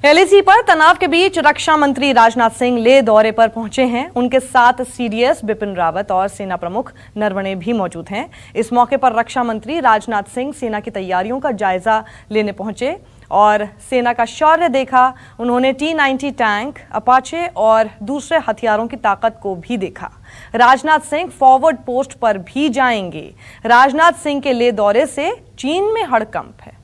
LAC पर तनाव के बीच रक्षा मंत्री राजनाथ सिंह लेह दौरे पर पहुंचे हैं। उनके साथ सीडीएस बिपिन रावत और सेना प्रमुख नरवणे भी मौजूद हैं। इस मौके पर रक्षा मंत्री राजनाथ सिंह सेना की तैयारियों का जायजा लेने पहुंचे और सेना का शौर्य देखा। उन्होंने T-90 टैंक, अपाचे और दूसरे हथियारों की ताकत को भी देखा। राजनाथ सिंह फॉरवर्ड पोस्ट पर भी जाएंगे। राजनाथ सिंह के लेह दौरे से चीन में हड़कंप है।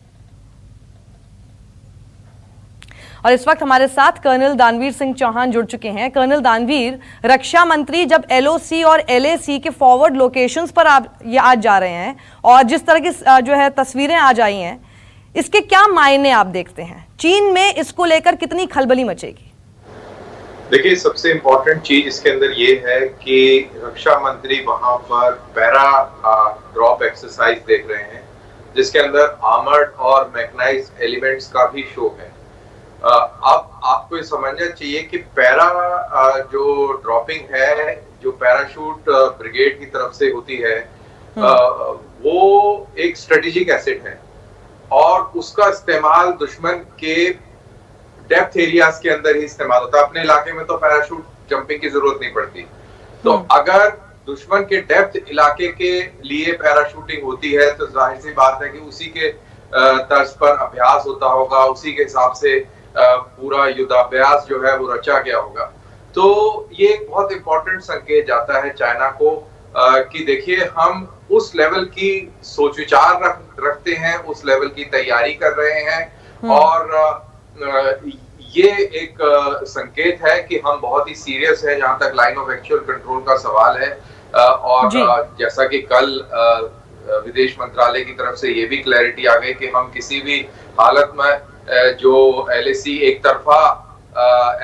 और इस वक्त हमारे साथ कर्नल दानवीर सिंह चौहान जुड़ चुके हैं। कर्नल दानवीर, रक्षा मंत्री जब एलओसी और एलएसी के फॉरवर्ड लोकेशंस पर ये आज जा रहे हैं और जिस तरह की जो है तस्वीरें आज आई हैं, इसके क्या मायने आप देखते हैं? चीन में इसको लेकर कितनी खलबली मचेगी? देखिए, सबसे इम्पोर्टेंट चीज इसके अंदर ये है कि रक्षा मंत्री वहां पर पैरा ड्रॉप एक्सरसाइज देख रहे हैं, जिसके अंदर आर्मर्ड और मैकेनाइज्ड एलिमेंट्स का भी शो है। अब आपको ये समझना चाहिए कि पैरा जो ड्रॉपिंग है, जो पैराशूट ब्रिगेड की तरफ से होती है, वो एक स्ट्रेटेजिक एसेट है और उसका इस्तेमाल दुश्मन के डेप्थ एरियाज के अंदर ही इस्तेमाल होता है। अपने इलाके में तो पैराशूट जंपिंग की जरूरत नहीं पड़ती। तो अगर दुश्मन के डेप्थ इलाके के लिए पैराशूटिंग होती है तो जाहिर सी बात है कि उसी के तर्ज पर अभ्यास होता होगा, उसी के हिसाब से पूरा युद्धाभ्यास जो है वो रचा गया होगा। तो ये एक बहुत इंपॉर्टेंट संकेत जाता है चाइना को कि देखिए, हम उस लेवल की सोच विचार रखते हैं, उस लेवल की तैयारी कर रहे हैं और ये एक संकेत है कि हम बहुत ही सीरियस है जहां तक लाइन ऑफ एक्चुअल कंट्रोल का सवाल है। और जैसा कि कल विदेश मंत्रालय की तरफ से ये भी क्लैरिटी आ गई कि हम किसी भी हालत में जो एलएसी एक तरफा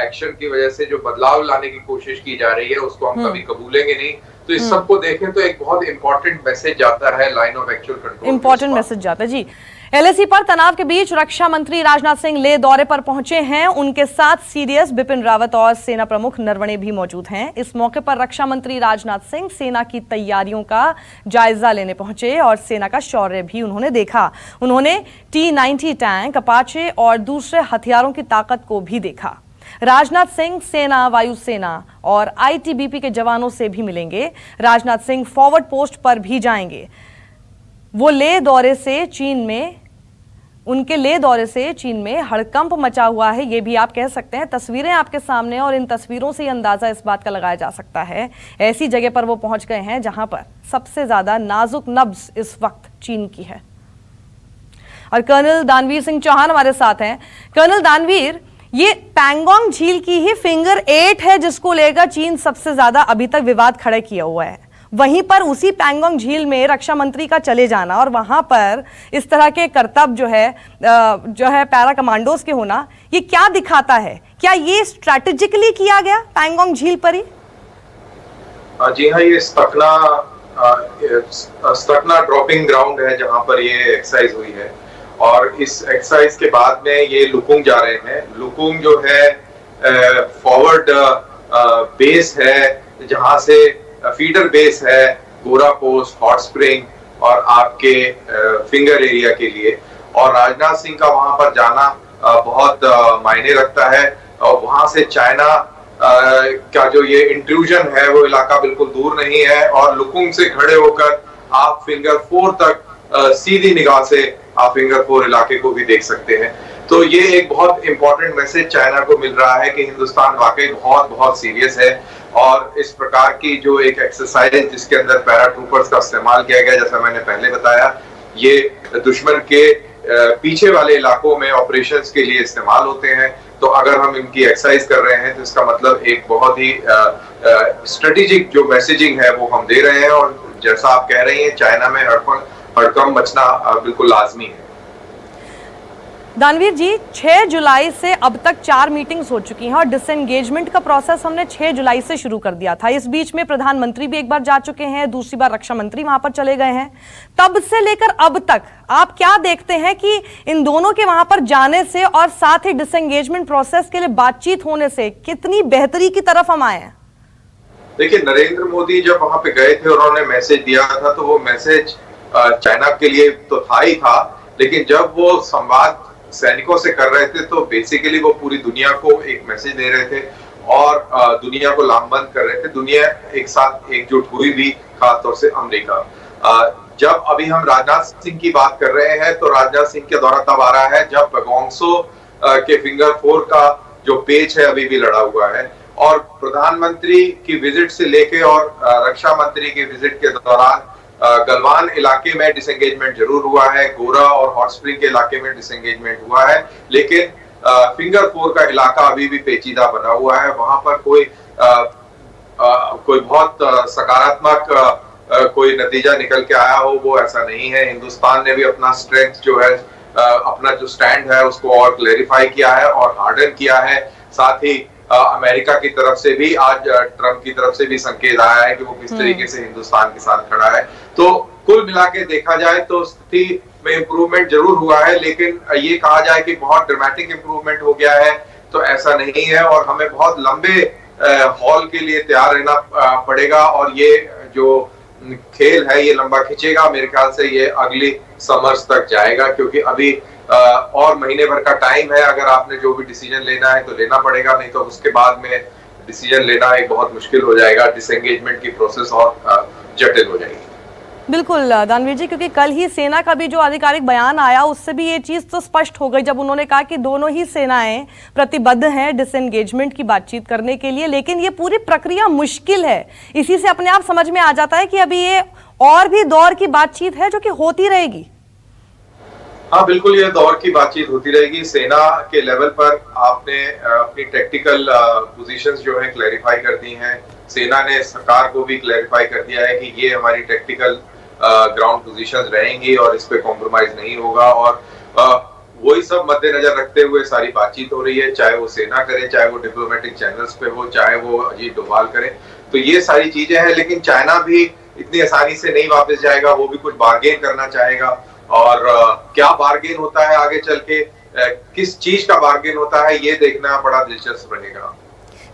एक्शन की वजह से जो बदलाव लाने की कोशिश की जा रही है उसको हम कभी कबूलेंगे नहीं। तो इस सबको देखें तो एक बहुत इंपॉर्टेंट मैसेज जाता है line of actual control. Important message जाता है जी। एलएसी पर तनाव के बीच रक्षा मंत्री राजनाथ सिंह लेह दौरे पर पहुंचे हैं। उनके साथ सीडीएस बिपिन रावत और सेना प्रमुख नरवणे भी मौजूद हैं। इस मौके पर रक्षा मंत्री राजनाथ सिंह सेना की तैयारियों का जायजा लेने पहुंचे और सेना का शौर्य भी उन्होंने देखा। उन्होंने T-90 टैंक, अपाचे और दूसरे हथियारों की ताकत को भी देखा। राजनाथ सिंह सेना, वायुसेना और आईटीबीपी के जवानों से भी मिलेंगे। राजनाथ सिंह फॉरवर्ड पोस्ट पर भी जाएंगे। वो लेह दौरे से चीन में उनके लेह दौरे से चीन में हड़कंप मचा हुआ है, ये भी आप कह सकते हैं। तस्वीरें आपके सामने और इन तस्वीरों से अंदाजा इस बात का लगाया जा सकता है ऐसी जगह पर वो पहुंच गए हैं जहां पर सबसे ज्यादा नाजुक नब्ज इस वक्त चीन की है। और कर्नल दानवीर सिंह चौहान हमारे साथ हैं। कर्नल दानवीर, ये पैंगोंग झील की ही फिंगर 8 है जिसको लेकर चीन सबसे ज्यादा अभी तक विवाद खड़ा किया हुआ है। वहीं पर उसी पैंगोंग झील में रक्षा मंत्री का चले जाना और वहां पर इस तरह के करतब जो है पैरा कमांडोज के होना, ये क्या दिखाता है? क्या ये स्ट्रैटेजिकली किया गया पैंगोंग झील पर ही? जी हाँ, ये स्टकना ड्रॉपिंग ग्राउंड है जहां पर ये एक्सरसाइज हुई है और इस एक्सरसाइज के बाद में ये लुकुंग जा रहे हैं। लुकुंग जो है फॉरवर्ड बेस है जहां से फीडर बेस है गोरा पोस्ट, हॉट स्प्रिंग और आपके फिंगर एरिया के लिए। और राजनाथ सिंह का वहां पर जाना बहुत मायने रखता है और वहां से चाइना का जो ये इंट्रूजन है वो इलाका बिल्कुल दूर नहीं है और लुकुंग से खड़े होकर आप फिंगर 4 तक सीधी निगाह से आप फिंगर 4 इलाके को भी देख सकते हैं। तो ये एक बहुत इंपॉर्टेंट मैसेज चाइना को मिल रहा है कि हिंदुस्तान वाकई बहुत बहुत सीरियस है और इस प्रकार की जो एक एक्सरसाइज जिसके अंदर पैराट्रूपर्स का इस्तेमाल किया गया, जैसा मैंने पहले बताया, ये दुश्मन के पीछे वाले इलाकों में ऑपरेशंस के लिए इस्तेमाल होते हैं। तो अगर हम इनकी एक्सरसाइज कर रहे हैं तो इसका मतलब एक बहुत ही स्ट्रेटेजिक जो मैसेजिंग है वो हम दे रहे हैं और जैसा आप कह रही हैं चाइना में हड़कंप मचना बिल्कुल लाजमी है। दानवीर जी, 6 जुलाई से अब तक 4 मीटिंग्स हो चुकी हैं और डिसएंगेजमेंट का प्रोसेस हमने 6 जुलाई से शुरू कर दिया था। इस बीच में प्रधानमंत्री भी एक बार जा चुके हैं, दूसरी बार रक्षा मंत्री वहां पर चले गए हैं। तब से लेकर अब तक आप क्या देखते हैं कि इन दोनों के वहां पर जाने से और साथ ही डिसएंगेजमेंट प्रोसेस के लिए बातचीत होने से कितनी बेहतरी की तरफ हम आए हैं? देखिए, नरेंद्र मोदी जब वहां पे गए थे और उन्होंने मैसेज दिया था तो वो मैसेज चाइना के लिए तो था ही था, लेकिन जब वो संवाद सैनिकों से कर रहे थे तो बेसिकली वो पूरी दुनिया को एक मैसेज दे रहे थे और दुनिया को लामबंद कर रहे थे। दुनिया एक साथ एकजुट हुई भी, खासतौर से अमेरिका। जब अभी हम राजनाथ सिंह की बात कर रहे हैं तो राजनाथ सिंह का दौरा तब आ रहा है जब गोंगसो के फिंगर 4 का जो पेच है अभी भी लड़ा हुआ है, और प्रधानमंत्री की विजिट से लेके और रक्षा मंत्री की विजिट के दौरान गलवान इलाके में डिसएंगेजमेंट जरूर हुआ है, गोरा और हॉट स्प्रिंग के इलाके में डिसएंगेजमेंट हुआ है, लेकिन फिंगर 4 का इलाका अभी भी पेचीदा बना हुआ है। वहां पर कोई बहुत सकारात्मक कोई नतीजा निकल के आया हो, वो ऐसा नहीं है। हिंदुस्तान ने भी अपना स्ट्रेंथ जो है, अपना जो स्टैंड है उसको और क्लैरिफाई किया है और हार्डन किया है। साथ ही अमेरिका की तरफ से भी, आज ट्रंप की तरफ से भी संकेत आया है कि वो किस तरीके से हिंदुस्तान के साथ खड़ा है। तो कुल मिला के देखा जाए तो स्थिति में इम्प्रूवमेंट जरूर हुआ है, लेकिन ये कहा जाए कि बहुत ड्रामेटिक इम्प्रूवमेंट हो गया है तो ऐसा नहीं है, और हमें बहुत लंबे हॉल के लिए तैयार रहना पड़ेगा, और ये जो खेल है ये लंबा खींचेगा। मेरे ख्याल से ये अगली समर्स तक जाएगा, क्योंकि अभी और महीने भर का टाइम है। अगर आपने जो भी डिसीजन लेना है तो लेना पड़ेगा, नहीं तो उसके बाद में डिसीजन लेना एक बहुत मुश्किल हो जाएगा। डिसएंगेजमेंट की प्रोसेस और जटिल हो जाएगी। बिल्कुल दानवीर जी, क्योंकि कल ही सेना का भी जो आधिकारिक बयान आया उससे भी ये चीज तो स्पष्ट हो गई, जब उन्होंने कहा कि दोनों ही सेनाएं प्रतिबद्ध हैं डिसएंगेजमेंट की बातचीत करने के लिए, लेकिन ये पूरी प्रक्रिया मुश्किल है। इसी से अपने आप समझ में आ जाता है कि अभी ये और भी दौर की बातचीत है जो कि होती रहेगी। हाँ बिल्कुल, ये दौर की बातचीत होती रहेगी। सेना के लेवल पर आपने अपनी टैक्टिकल पोजीशंस जो है क्लैरिफाई कर दी हैं। सेना ने सरकार को भी क्लैरिफाई कर दिया है कि ये हमारी टैक्टिकल ग्राउंड पोजीशंस रहेंगी और इस पे कॉम्प्रोमाइज नहीं होगा, और वही सब मद्देनजर रखते हुए सारी बातचीत हो रही है, चाहे वो सेना करे, चाहे वो डिप्लोमेटिक चैनल्स पे हो, चाहे वो अजीत डोभाल करे। तो ये सारी चीजें हैं, लेकिन चाइना भी इतनी आसानी से नहीं वापस जाएगा, वो भी कुछ बार्गेन करना चाहेगा, और क्या बार्गेन होता है आगे चल के, किस चीज का बार्गेन होता है, ये देखना बड़ा दिलचस्प रहेगा।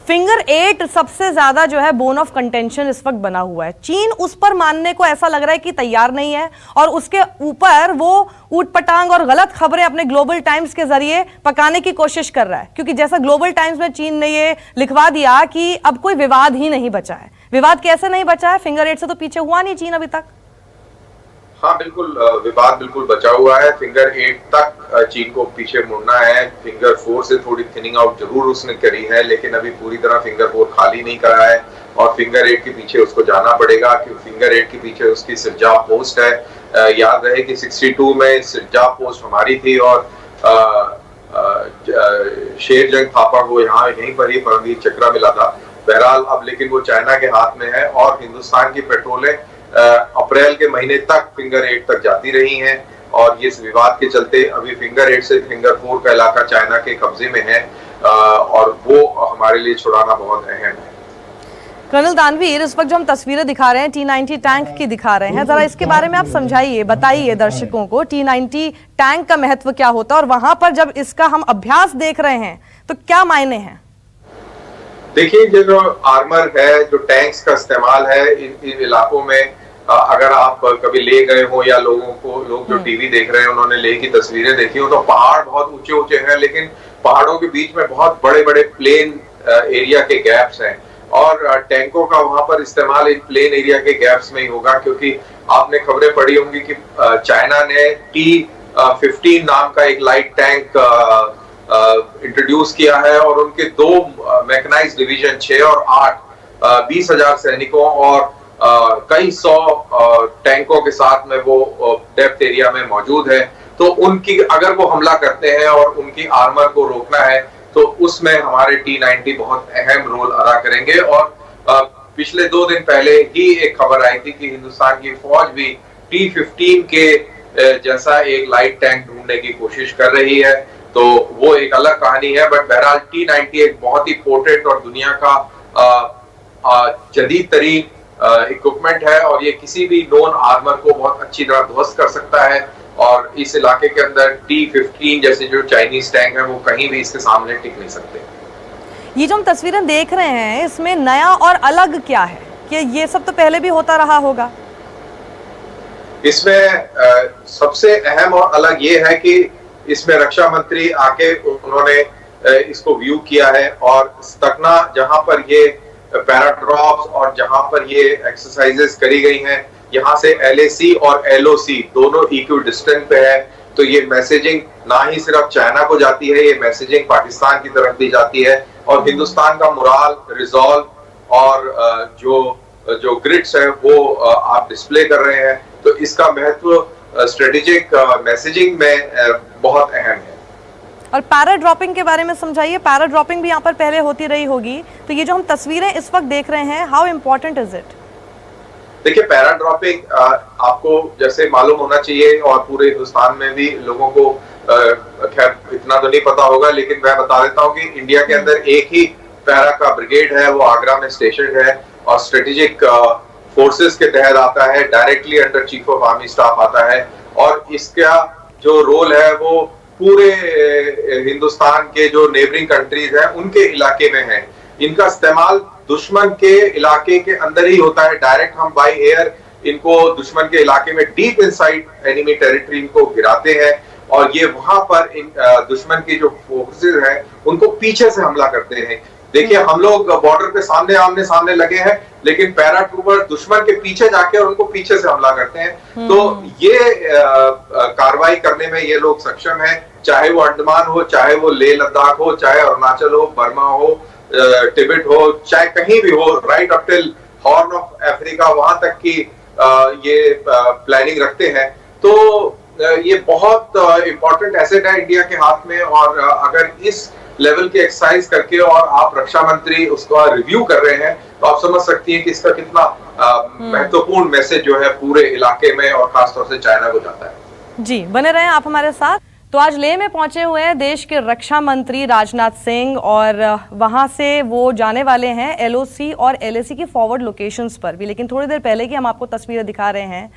फिंगर 8 सबसे ज्यादा जो है बोन ऑफ कंटेंशन इस वक्त बना हुआ है। चीन उस पर मानने को ऐसा लग रहा है कि तैयार नहीं है, और उसके ऊपर वो ऊटपटांग और गलत खबरें अपने ग्लोबल टाइम्स के जरिए पकाने की कोशिश कर रहा है, क्योंकि जैसा ग्लोबल टाइम्स में चीन ने ये लिखवा दिया कि अब कोई विवाद ही नहीं बचा है। विवाद कैसे नहीं बचा है? फिंगर 8 से तो पीछे हुआ नहीं चीन अभी तक। हाँ बिल्कुल, विवाद बिल्कुल बचा हुआ है। फिंगर 8 तक चीन को पीछे मुड़ना है। फिंगर 4 से थोड़ी थिनिंग आउट जरूर उसने करी है, लेकिन अभी पूरी तरह फिंगर 4 खाली नहीं करा है, और फिंगर 8 के पीछे उसको जाना पड़ेगा, क्योंकि फिंगर 8 के पीछे उसकी सिरजा पोस्ट है। याद रहे कि 62 में सिरजा पोस्ट हमारी थी, और शेरजंग थापा को यहीं पर ही परमवीर चक्र मिला था। बहरहाल अब लेकिन वो चाइना के हाथ में है, और हिंदुस्तान की पेट्रोलें अप्रैल के महीने तक फिंगर 8 तक जाती रही हैं, और ये विवाद के चलते अभी फिंगर 8 से फिंगर 4 का इलाका चाइना के कब्जे में है, और वो हमारे लिए छुड़ाना बहुत अहम है। कर्नल दानवीर, इस वक्त जो हम तस्वीरें दिखा रहे हैं T-90 टैंक की दिखा रहे हैं, जरा इसके बारे में आप समझाइए, बताइए दर्शकों को T-90 टैंक का महत्व क्या होता है, और वहां पर जब इसका हम अभ्यास देख रहे हैं तो क्या मायने हैं? देखिए, जो आर्मर है, जो टैंक्स का इस्तेमाल है इन इलाकों में, अगर आप कभी ले गए हो या लोग जो टीवी देख रहे हैं उन्होंने ले की तस्वीरें देखी हो, तो पहाड़ बहुत ऊंचे ऊंचे हैं, लेकिन पहाड़ों के बीच में बहुत बड़े बड़े प्लेन एरिया के गैप्स हैं, और टैंकों का वहां पर इस्तेमाल इन प्लेन एरिया के गैप्स में ही होगा, क्योंकि आपने खबरें पढ़ी होंगी कि चाइना ने T-15 नाम का एक लाइट टैंक इंट्रोड्यूस किया है, और उनके 2 मैकेनाइज्ड डिवीजन 6 और 8 20,000 सैनिकों और कई 100 टैंकों के साथ में वो डेप्थ एरिया में मौजूद है। तो उनकी अगर वो हमला करते हैं और उनकी आर्मर को रोकना है, तो उसमें हमारे T-90 बहुत अहम रोल अदा करेंगे। और पिछले 2 दिन पहले ही एक खबर आई थी कि हिंदुस्तान की फौज भी T-15 के जैसा एक लाइट टैंक ढूंढने की कोशिश कर रही है, तो वो एक अलग कहानी है। बट बहरहाल T-90 एक बहुत ही पोर्टेंट और दुनिया का जदीद तरीन इक्विपमेंट है, और ये किसी भी नॉन आर्मर को बहुत अच्छी तरह ध्वस्त कर सकता है, और इस इलाके के अंदर T-15 जैसे जो चाइनीज टैंक है वो कहीं भी इसके सामने टिक नहीं सकते। ये जो हम तस्वीरें देख रहे हैं, इसमें नया और अलग क्या है? कि ये सब तो पहले भी होता रहा होगा। इसमें सबसे अहम और अलग ये है कि इसमें रक्षा मंत्री आके उन्होंने इसको व्यू किया है और तकना जहां पर ये पैराड्रॉप्स और जहां पर ये एक्सरसाइजेस करी गई हैं, यहाँ से LAC और LOC दोनों इक्वी डिस्टेंस पे है। तो ये मैसेजिंग ना ही सिर्फ चाइना को जाती है, ये मैसेजिंग पाकिस्तान की तरफ भी जाती है और हिंदुस्तान का मोराल, रिजॉल्व और जो ग्रिड्स है वो आप डिस्प्ले कर रहे हैं। तो इसका महत्व स्ट्रेटेजिक मैसेजिंग में बहुत अहम है। और पैरा ड्रॉपिंग के बारे में समझाइए। पैरा ड्रॉपिंग भी यहाँ पर पहले होती रही होगी, तो ये जो हम तस्वीरें इस वक्त देख रहे हैं, हाउ इम्पोर्टेंट इज इट? देखिए, पैरा ड्रॉपिंग आपको जैसे मालूम होना चाहिए और पूरे हिंदुस्तान में भी लोगों को खैर इतना तो नहीं पता होगा, लेकिन मैं बता देता हूँ कि इंडिया के अंदर एक ही पैरा का ब्रिगेड है, वो आगरा में स्टेशन है और स्ट्रेटेजिक फोर्सेस के तहत आता है, directly under chief of army staff आता है और इसका जो रोल है वो पूरे हिंदुस्तान के जो नेबरिंग कंट्रीज हैं उनके इलाके में है। इनका इस्तेमाल दुश्मन के इलाके के अंदर ही होता है। डायरेक्ट हम बाय एयर इनको दुश्मन के इलाके में डीप इनसाइड एनिमी टेरिटरी इनको गिराते हैं और ये वहां पर दुश्मन की जो फोर्सेस हैं उनको पीछे से हमला करते हैं। देखिए, हम लोग बॉर्डर पे आमने सामने लगे हैं, लेकिन पैराट्रूपर दुश्मन के पीछे जाके और उनको पीछे से हमला करते हैं। तो ये कार्रवाई करने में ये लोग सक्षम हैं, चाहे वो अंडमान हो, चाहे वो लेह लद्दाख हो, चाहे अरुणाचल हो, बर्मा हो, तिब्बत हो, चाहे कहीं भी हो, right up till horn of Africa, वहां तक की ये प्लानिंग रखते हैं। तो ये बहुत इंपॉर्टेंट एसेट है इंडिया के हाथ में और अगर इस लेवल की एक्सरसाइज करके और आप रक्षा मंत्री उसका रिव्यू कर रहे हैं तो आप समझ सकती हैं कि इसका कितना महत्वपूर्ण मैसेज जो है पूरे इलाके में और खासतौर से चाइना को जाता है। जी, बने रहें आप हमारे साथ। तो आज लेह में पहुंचे हुए हैं देश के रक्षा मंत्री राजनाथ सिंह और वहां से वो जाने वाले हैं LOC और LAC की फॉरवर्ड लोकेशंस पर भी। लेकिन थोड़ी देर पहले की हम आपको तस्वीरें दिखा रहे हैं,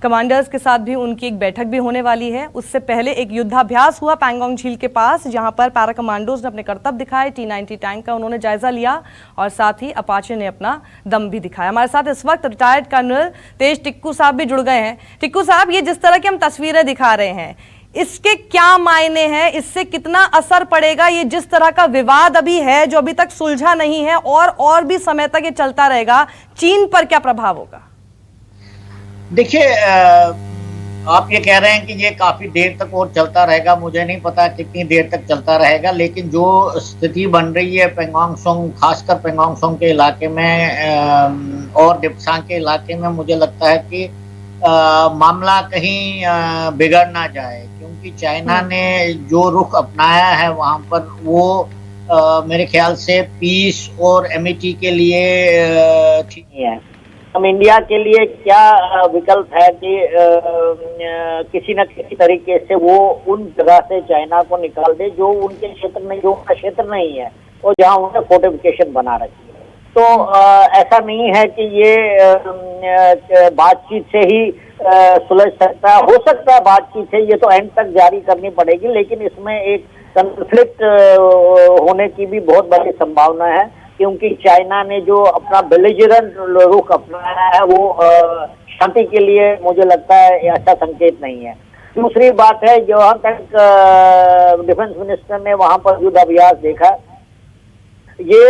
कमांडर्स के साथ भी उनकी एक बैठक भी होने वाली है। उससे पहले एक युद्धाभ्यास हुआ पैंगोंग झील के पास, जहां पर पैरा कमांडोज ने अपने करतब दिखाए। T-90 टैंक का उन्होंने जायजा लिया और साथ ही अपाचे ने अपना दम भी दिखाया। हमारे साथ इस वक्त रिटायर्ड कर्नल तेज टिक्कू साहब भी जुड़ गए हैं। टिक्कू साहब, ये जिस तरह की हम तस्वीरें दिखा रहे हैं, इसके क्या मायने हैं, इससे कितना असर पड़ेगा? ये जिस तरह का विवाद अभी है जो अभी तक सुलझा नहीं है और भी समय तक ये चलता रहेगा, चीन पर क्या प्रभाव होगा? देखिए, आप ये कह रहे हैं कि ये काफी देर तक और चलता रहेगा, मुझे नहीं पता कितनी देर तक चलता रहेगा, लेकिन जो स्थिति बन रही है पेंगोंग सोंग, खासकर पेंगोंग सोंग के इलाके में और डिप्सांग के इलाके में, मुझे लगता है कि मामला कहीं बिगड़ ना जाए, क्योंकि चाइना ने जो रुख अपनाया है वहां पर वो मेरे ख्याल से पीस और एमिटी के लिए ठीक नहीं है। हम इंडिया के लिए क्या विकल्प है कि किसी न किसी तरीके से वो उन जगह से चाइना को निकाल दे जो उनके क्षेत्र में, जो उनका क्षेत्र नहीं है और जहां उन्होंने फोर्टिफिकेशन बना रखी है। तो ऐसा नहीं है कि ये बातचीत से ही सुलझ सकता है। हो सकता है बातचीत से, ये तो एंड तक जारी करनी पड़ेगी, लेकिन इसमें एक कन्फ्लिक्ट होने की भी बहुत बड़ी संभावना है, क्योंकि चाइना ने जो अपना बेलिजरेंट रुख अपनाया है वो शांति के लिए मुझे लगता है अच्छा संकेत नहीं है। दूसरी बात है, जहां तक डिफेंस मिनिस्टर ने वहां पर युद्धाभ्यास देखा, ये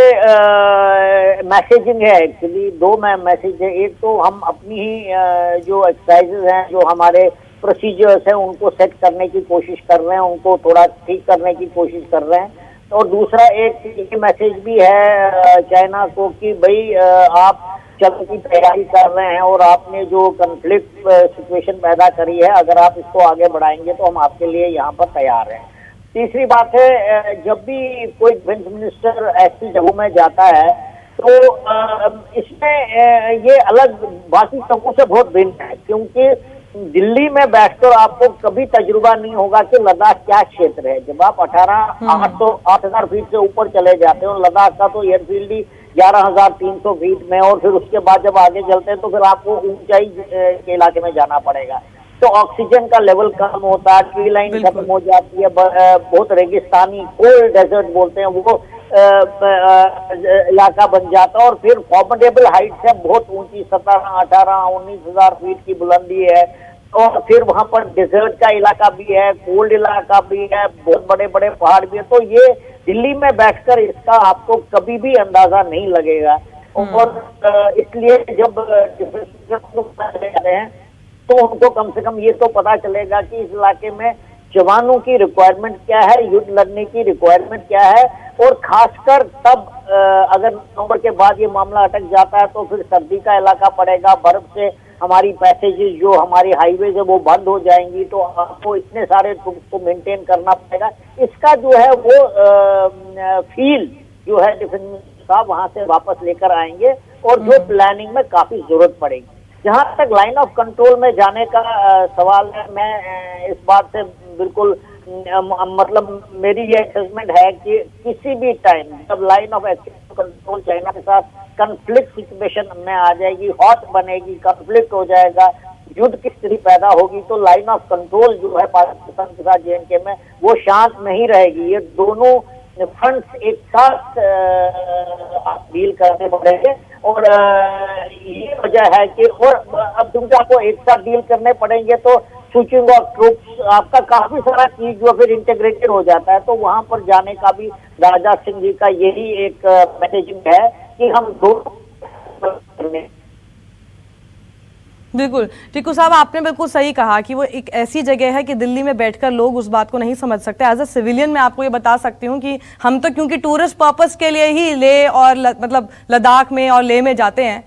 मैसेजिंग है एक्चुअली। दो मैसेज है। एक तो हम अपनी ही जो एक्सरसाइजेज हैं, जो हमारे प्रोसीजर्स हैं, उनको सेट करने की कोशिश कर रहे हैं, उनको थोड़ा ठीक करने की कोशिश कर रहे हैं। और दूसरा एक मैसेज भी है चाइना को कि भाई आप जंग की तैयारी कर रहे हैं और आपने जो कन्फ्लिक्ट सिचुएशन पैदा करी है, अगर आप इसको आगे बढ़ाएंगे तो हम आपके लिए यहाँ पर तैयार हैं। तीसरी बात है, जब भी कोई डिफेंस मिनिस्टर ऐसी जगहों में जाता है तो इसमें ये अलग बाकी जगहों से बहुत भिन्न है, क्योंकि दिल्ली में बैठकर आपको कभी तजुर्बा नहीं होगा कि लद्दाख क्या क्षेत्र है। जब आप 8,000 फीट से ऊपर चले जाते हो, लद्दाख का तो एयरफील्ड ही 11,300 फीट में, और फिर उसके बाद जब आगे चलते हैं तो फिर आपको ऊंचाई के इलाके में जाना पड़ेगा। तो ऑक्सीजन का लेवल कम होता है, ट्री लाइन खत्म हो जाती है, बहुत रेगिस्तानी कोल्ड डेजर्ट बोलते हैं वो इलाका बन जाता है, और फिर फॉर्मिडेबल हाइट्स है, बहुत ऊंची 17, 18, 19,000 फीट की बुलंदी है। और फिर वहां पर डेजर्ट का इलाका भी है, कोल्ड इलाका भी है, बहुत बड़े बड़े पहाड़ भी है। तो ये दिल्ली में बैठकर इसका आपको कभी भी अंदाजा नहीं लगेगा। और इसलिए जब हैं तो उनको कम से कम ये तो पता चलेगा कि इस इलाके में जवानों की रिक्वायरमेंट क्या है, युद्ध लड़ने की रिक्वायरमेंट क्या है। और खासकर तब अगर नवंबर के बाद ये मामला अटक जाता है तो फिर सर्दी का इलाका पड़ेगा, बर्फ से हमारी पैसेजेस जो हमारी हाईवेज है वो बंद हो जाएंगी, तो आपको इतने सारे को मेंटेन करना पड़ेगा। इसका जो है वो फील जो है डिफेंस साहब वहां से वापस लेकर आएंगे और जो प्लानिंग में काफी जरूरत पड़ेगी। जहां तक लाइन ऑफ कंट्रोल में जाने का सवाल है, मैं इस बात से बिल्कुल मतलब मेरी ये असेसमेंट है कि किसी भी टाइम जब लाइन ऑफ कंट्रोल चाइना के साथ कंफ्लिक्ट सिचुएशन में आ जाएगी, हॉट बनेगी, कंफ्लिक्ट हो जाएगा, युद्ध की स्थिति पैदा होगी, तो लाइन ऑफ कंट्रोल जो है पाकिस्तान के साथ JNK में वो शांत नहीं रहेगी। ये दोनों फ्रंट्स एक साथ डील करने पड़ेंगे और ये वजह है कि और अब क्योंकि आपको एक साथ डील करने पड़ेंगे तो स्विचिंग ऑफ ट्रूप्स आपका काफी सारा चीज जो फिर इंटीग्रेटेड हो जाता है। तो वहां पर जाने का भी राजनाथ सिंह जी का यही एक मैसेजिंग है कि हम दोनों बिल्कुल टिक्कू साहब, आपने बिल्कुल सही कहा कि वो एक ऐसी जगह है कि दिल्ली में बैठकर लोग उस बात को नहीं समझ सकते। एज अ सिविलियन मैं आपको ये बता सकती हूँ कि हम तो क्योंकि टूरिस्ट पर्पस के लिए ही लेह और मतलब लद्दाख में और लेह में जाते हैं,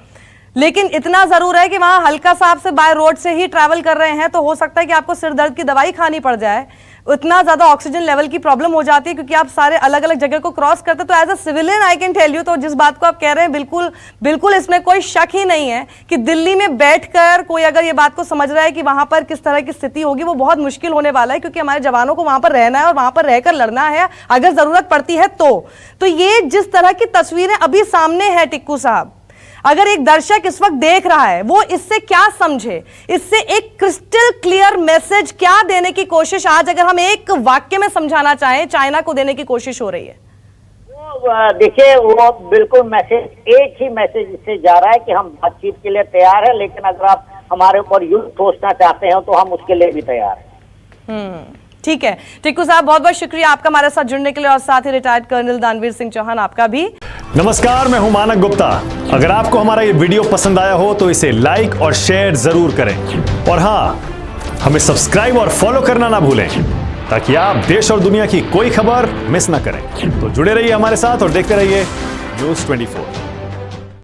लेकिन इतना जरूर है कि वहां हल्का सा आपसे बाय रोड से ही ट्रैवल कर रहे हैं तो हो सकता है कि आपको सिर दर्द की दवाई खानी पड़ जाए। उतना ज्यादा ऑक्सीजन लेवल की प्रॉब्लम हो जाती है क्योंकि आप सारे अलग अलग जगह को क्रॉस करते। तो as a civilian I can tell you, तो जिस बात को आप कह रहे हैं बिल्कुल बिल्कुल इसमें कोई शक ही नहीं है कि दिल्ली में बैठकर कोई अगर ये बात को समझ रहा है कि वहां पर किस तरह की स्थिति होगी, वो बहुत मुश्किल होने वाला है क्योंकि हमारे जवानों को वहां पर रहना है और वहां पर रहकर लड़ना है अगर जरूरत पड़ती है तो ये जिस तरह की तस्वीरें अभी सामने है टिक्कू साहब, अगर एक दर्शक इस वक्त देख रहा है वो इससे क्या समझे, इससे एक क्रिस्टल क्लियर मैसेज क्या देने की कोशिश, आज अगर हम एक वाक्य में समझाना चाहें, चाइना को देने की कोशिश हो रही है? देखिए वो बिल्कुल मैसेज एक ही मैसेज इससे जा रहा है कि हम बातचीत के लिए तैयार है, लेकिन अगर आप हमारे ऊपर युद्ध सोचना चाहते हैं तो हम उसके लिए भी तैयार हैं। ठीक है टिक्कू साहब, बहुत बहुत शुक्रिया आपका हमारे साथ जुड़ने के लिए और साथ ही रिटायर्ड कर्नल दानवीर सिंह चौहान आपका भी। नमस्कार, मैं हूं मानक गुप्ता। अगर आपको हमारा ये वीडियो पसंद आया हो तो इसे लाइक और शेयर जरूर करें और हाँ, हमें सब्सक्राइब और फॉलो करना ना भूलें ताकि आप देश और दुनिया की कोई खबर मिस ना करें। तो जुड़े रहिए हमारे साथ और देखते रहिए News 24।